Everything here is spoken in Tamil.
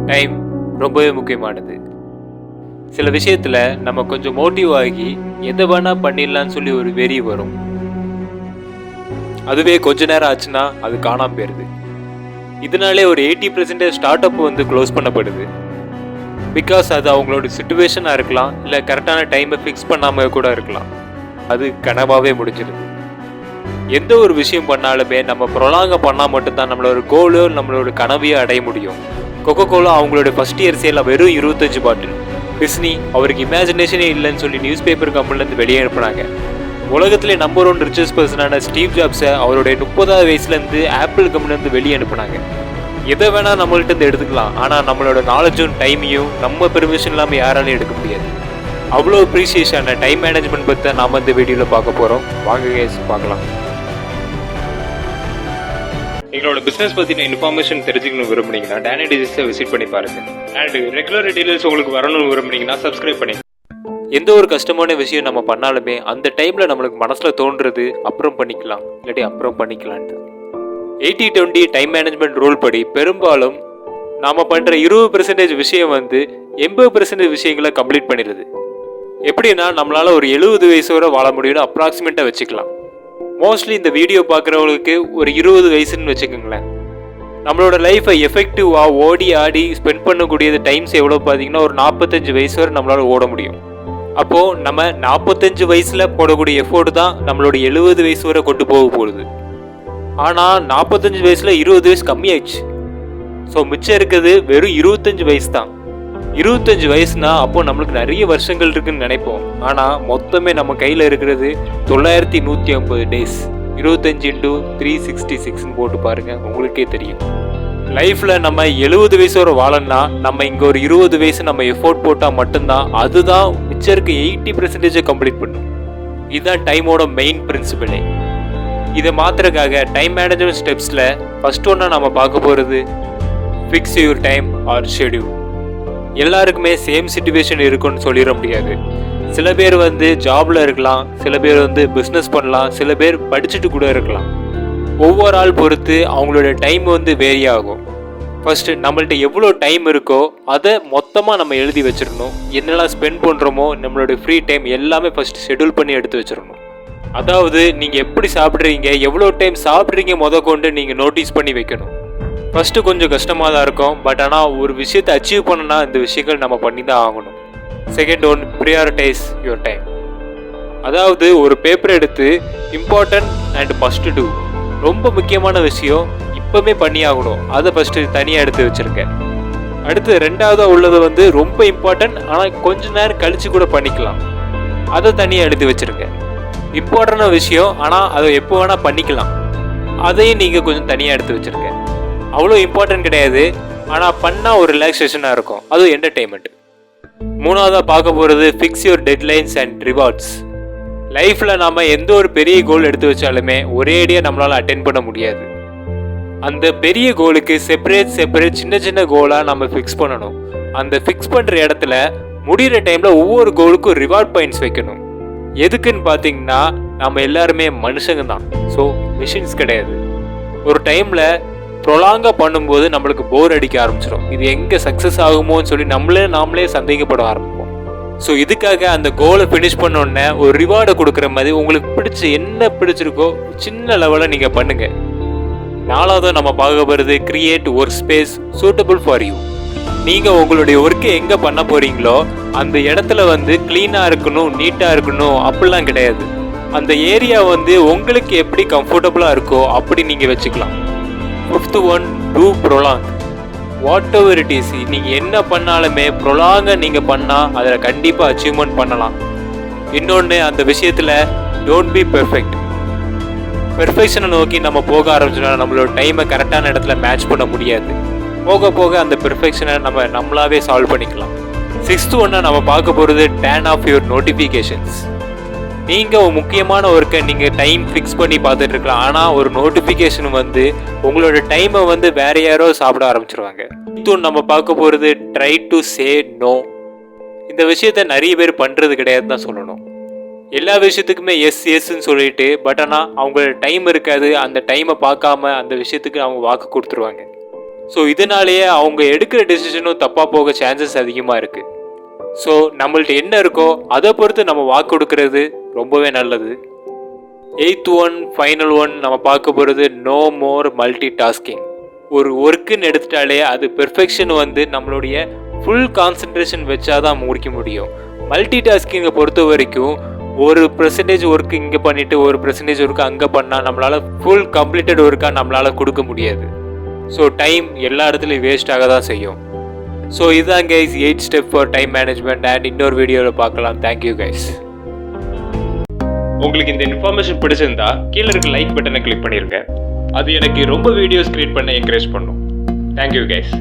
டைம் ரொம்பவே முக்கியமானது. சில விஷயத்தில் நம்ம கொஞ்சம் மோட்டிவ் ஆகி எதை வேணால் பண்ணிடலான்னு சொல்லி ஒரு வெறி வரும். அதுவே கொஞ்ச நேரம் ஆச்சுன்னா அது காணாமல் போயிடுது. இதனாலே ஒரு 80% ஸ்டார்ட் அப் க்ளோஸ் பண்ணப்படுது. பிகாஸ் அது அவங்களோட சிச்சுவேஷனாக இருக்கலாம், இல்லை கரெக்டான டைமை ஃபிக்ஸ் பண்ணாமல் கூட இருக்கலாம். அது கனவாகவே முடிஞ்சிருது. எந்த ஒரு விஷயம் பண்ணாலுமே நம்ம ப்ரொலாங்க பண்ணால் மட்டும்தான் நம்மளோட கோலோ நம்மளோட கனவையோ அடைய முடியும். கொக்கோ கோலா அவங்களோட ஃபர்ஸ்ட் இயர் சேலில் வெறும் 25 பாட்டில். டிஸ்னி அவருக்கு இமேஜினேஷனே இல்லைன்னு சொல்லி நியூஸ் பேப்பர் கம்பெனிலேருந்து வெளியே அனுப்புனாங்க. உலகத்திலே நம்பர் 1 ரிச்சஸ்ட் பர்சனான ஸ்டீவ் ஜாப்ஸை அவருடைய 30வது வயசுலேருந்து ஆப்பிள் கம்பெனிலேருந்து வெளியே அனுப்புனாங்க. எதை வேணால் நம்மள்ட்ட இருந்து எடுத்துக்கலாம், ஆனால் நம்மளோட நாலேஜும் டைமையும் நம்ம பெர்மிஷன் இல்லாமல் யாராலையும் எடுக்க முடியாது. அவ்வளோ அப்ரிசியேஷனான டைம் மேனேஜ்மெண்ட் பற்றி நாம் இந்த வீடியோவில் பார்க்க போகிறோம். வாங்க கேஸ் பார்க்கலாம். எங்களோட பிசினஸ் பத்தின இன்ஃபர்மேஷன் தெரிஞ்சுக்கணும் விரும்புனீங்கன்னா danydigits விசிட் பண்ணி பாருங்க. அண்ட் ரெகுலர் டீடைல்ஸ் உங்களுக்கு வரணும்னு விரும்புனீங்கன்னா சப்ஸ்கிரைப் பண்ணி. எந்த ஒரு கஷ்டமான விஷயம் நம்ம பண்ணாலுமே அந்த டைம்ல நம்மளுக்கு மனசுல தோன்றது அப்புறம் பண்ணிக்கலாம், இல்லாட்டி அப்புறம் பண்ணிக்கலான்ட்டு. 80-20 டைம் மேனேஜ்மெண்ட் ரூல் படி பெரும்பாலும் நாம பண்ற 20% விஷயம் 80% விஷயங்களை கம்ப்ளீட் பண்ணிடுது. எப்படின்னா நம்மளால ஒரு 70 வயசு வரை வாழ முடியும்னு அப்ராக்சிமேட்டா வச்சுக்கலாம். மோஸ்ட்லி இந்த வீடியோ பார்க்குறவங்களுக்கு ஒரு 20 வயசுன்னு வச்சுக்கோங்களேன். நம்மளோட லைஃப்பை எஃபெக்டிவாக ஓடி ஆடி ஸ்பெண்ட் பண்ணக்கூடியது டைம்ஸ் எவ்வளோ பார்த்தீங்கன்னா ஒரு 45 வயசு வரை நம்மளால் ஓட முடியும். அப்போது நம்ம 45 வயசில் போடக்கூடிய எஃபோர்ட் தான் நம்மளோட 70 வயசு வரை கொண்டு போக போகுது. ஆனால் 45 வயசில் 20 வயசு கம்மியாயிடுச்சு. ஸோ மிச்சம் இருக்கிறது வெறும் 25 வயசு தான். 25 வயசுனா அப்போ நம்மளுக்கு நிறைய வருஷங்கள் இருக்குன்னு நினைப்போம். ஆனால் மொத்தமே நம்ம கையில் இருக்கிறது 9150 டேஸ். 25 × 366 போட்டு பாருங்க, உங்களுக்கே தெரியும். லைஃப்ல நம்ம 70 வயசு வரை வாழணும்னா நம்ம இங்கே ஒரு 20 வயசு நம்ம எஃபோர்ட் போட்டால் மட்டும்தான் அதுதான் மிச்சம் இருக்க 80% கம்ப்ளீட் பண்ணும். இதுதான் டைமோட மெயின் பிரின்சிபிளே. இதை மாத்திரக்காக டைம் மேனேஜ்மெண்ட் ஸ்டெப்ஸில் ஃபர்ஸ்ட் ஒன்றா நம்ம பார்க்க போகிறது fix your time or schedule. எல்லாருக்குமே சேம் சிச்சுவேஷன் இருக்குன்னு சொல்லிட முடியாது. சில பேர் ஜாப்ல இருக்கலாம், சில பேர் பிஸ்னஸ் பண்ணலாம், சில பேர் படிச்சுட்டு கூட இருக்கலாம். ஒவ்வொரு ஆள் பொறுத்து அவங்களோட டைம் வேரி ஆகும். ஃபர்ஸ்ட் நம்மள்ட்ட எவ்வளோ டைம் இருக்கோ அதை மொத்தமாக நம்ம எழுதி வச்சிடணும். என்னெல்லாம் ஸ்பெண்ட் பண்ணுறோமோ நம்மளோட ஃப்ரீ டைம் எல்லாமே ஃபர்ஸ்ட் ஷெட்யூல் பண்ணி எடுத்து வச்சிடணும். அதாவது நீங்கள் எப்படி சாப்பிட்றீங்க, எவ்வளோ டைம் சாப்பிட்றீங்க கொண்டு நீங்கள் நோட்டீஸ் பண்ணி வைக்கணும். ஃபர்ஸ்ட்டு கொஞ்சம் கஷ்டமாக தான் இருக்கும், பட் ஆனால் ஒரு விஷயத்தை அச்சீவ் பண்ணனா இந்த விஷயங்கள் நம்ம பண்ணி தான் ஆகணும். Second one, prioritise your time. அதாவது ஒரு பேப்பர் எடுத்து இம்பார்ட்டன்ட் அண்ட் மஸ்ட் டூ, ரொம்ப முக்கியமான விஷயம் இப்போவே பண்ணி ஆகணும், அதை ஃபஸ்ட்டு தனியாக எடுத்து வச்சுருக்கேன். அடுத்து ரெண்டாவதாக உள்ளது ரொம்ப இம்பார்ட்டன்ட் ஆனால் கொஞ்ச நேரம் கழித்து கூட பண்ணிக்கலாம், அதை தனியாக எடுத்து வச்சுருங்க. இம்பார்ட்டண்டான விஷயம் ஆனால் அதை எப்போ வேணால் பண்ணிக்கலாம், அதையும் நீங்கள் கொஞ்சம் தனியாக எடுத்து வச்சுருங்க. அவ்வளோ இம்பார்ட்டன்ட் கிடையாது, ஆனால் பண்ணால் ஒரு ரிலாக்ஸேஷனாக இருக்கும், அதுவும் என்டர்டெயின்மெண்ட். மூணாவதாக பார்க்க போகிறது fix your deadlines and rewards. லைஃப்பில் நாம் எந்த ஒரு பெரிய கோல் எடுத்து வச்சாலுமே ஒரே அடியாக நம்மளால் அட்டென்ட் பண்ண முடியாது. அந்த பெரிய கோலுக்கு செப்பரேட் சின்ன சின்ன கோலாக நம்ம ஃபிக்ஸ் பண்ணணும். அந்த ஃபிக்ஸ் பண்ணுற இடத்துல முடிகிற டைமில் ஒவ்வொரு கோலுக்கும் ரிவார்ட் பாயிண்ட்ஸ் வைக்கணும். எதுக்குன்னு பார்த்தீங்கன்னா நம்ம எல்லாருமே மனுஷங்க தான், ஸோ மிஷின்ஸ் கிடையாது. ஒரு டைமில் ப்ரொலாங்காக பண்ணும்போது நம்மளுக்கு போர் அடிக்க ஆரம்பிச்சிடும். இது எங்கே சக்ஸஸ் ஆகுமோன்னு சொல்லி நாமளே சந்தேகப்பட ஆரம்பிப்போம். ஸோ இதுக்காக அந்த கோலை ஃபினிஷ் பண்ணோடனே ஒரு ரிவார்டை கொடுக்குற மாதிரி உங்களுக்கு என்ன பிடிச்சிருக்கோ சின்ன லெவலில் நீங்கள் பண்ணுங்கள். நாலாவது நம்ம பார்க்க போகிறது create work space suitable for you. நீங்கள் உங்களுடைய ஒர்க்கை எங்கே பண்ண போகிறீங்களோ அந்த இடத்துல க்ளீனாக இருக்கணும், நீட்டாக இருக்கணும் அப்படிலாம் கிடையாது. அந்த ஏரியா உங்களுக்கு எப்படி கம்ஃபர்டபுளாக இருக்கோ அப்படி நீங்கள் வச்சுக்கலாம். Fifth one, to prolong. Whatever it is, நீங்கள் என்ன பண்ணாலுமே ப்ரொலாங்கை நீங்கள் பண்ணால் அதில் கண்டிப்பாக அச்சீவ்மெண்ட் பண்ணலாம். இன்னொன்று, அந்த விஷயத்தில் டோன்ட் பி பெர்ஃபெக்ட். பெர்ஃபெக்ஷனை நோக்கி நம்ம போக ஆரம்பிச்சோம்னா நம்மளோட டைமை கரெக்டான இடத்துல மேட்ச் பண்ண முடியாது. போக போக அந்த பெர்ஃபெக்ஷனை நம்மளாவே சால்வ் பண்ணிக்கலாம். சிக்ஸ்த் ஒன்று நம்ம பார்க்க போகிறது டர்ன் ஆஃப் யுவர் நோட்டிஃபிகேஷன்ஸ். நீங்கள் முக்கியமான ஒர்க்கை நீங்கள் டைம் ஃபிக்ஸ் பண்ணி பார்த்துட்டு இருக்கலாம், ஆனால் ஒரு நோட்டிஃபிகேஷன் உங்களோட டைமை வேற யாரோ சாப்பிட ஆரம்பிச்சிருவாங்க. இதுவும் நம்ம பார்க்க போகிறது ட்ரை டு சே நோ. இந்த விஷயத்த நிறைய பேர் பண்ணுறது கிடையாதுன்னு தான் சொல்லணும். எல்லா விஷயத்துக்குமே எஸ்ன்னு சொல்லிட்டு, பட் ஆனால் அவங்களோட டைம் இருக்காது, அந்த டைமை பார்க்காம அந்த விஷயத்துக்கு அவங்க வாக்கு கொடுத்துருவாங்க. ஸோ இதனாலேயே அவங்க எடுக்கிற டெசிஷனும் தப்பாக போக சான்சஸ் அதிகமாக இருக்குது. ஸோ நம்மள்ட்ட என்ன இருக்கோ அதை பொறுத்து நம்ம வாக்கு கொடுக்கறது ரொம்பவே நல்லது. 8th ஒன் ஃபைனல் ஒன் நம்ம பார்க்க போகிறது நோ மோர் மல்டி டாஸ்கிங். ஒரு ஒர்க்குன்னு எடுத்துட்டாலே அது பெர்ஃபெக்ஷன் வந்து நம்மளுடைய ஃபுல் கான்சன்ட்ரேஷன் வச்சாதான் முடிக்க முடியும். மல்டி டாஸ்கிங்கை பொறுத்த வரைக்கும் ஒரு % ஒர்க் இங்கே பண்ணிவிட்டு ஒரு % ஒர்க்கு அங்கே பண்ணால் நம்மளால் ஃபுல் கம்ப்ளீட்டட் ஒர்க்காக நம்மளால் கொடுக்க முடியாது. ஸோ டைம் எல்லா இடத்துலையும் வேஸ்ட் ஆக தான் செய்யும். ஸோ இதுதான் guys 8 step for time management. And இன்னொரு வீடியோவில் பார்க்கலாம். Thank you guys. உங்களுக்கு இந்த இன்ஃபர்மேஷன் பிடிச்சிருந்தா கீழே இருக்க லைக் பட்டனை கிளிக் பண்ணிருங்க. அது எனக்கு ரொம்ப வீடியோஸ் கிரியேட் பண்ண என்கரேஜ் பண்ணும். Thank you guys.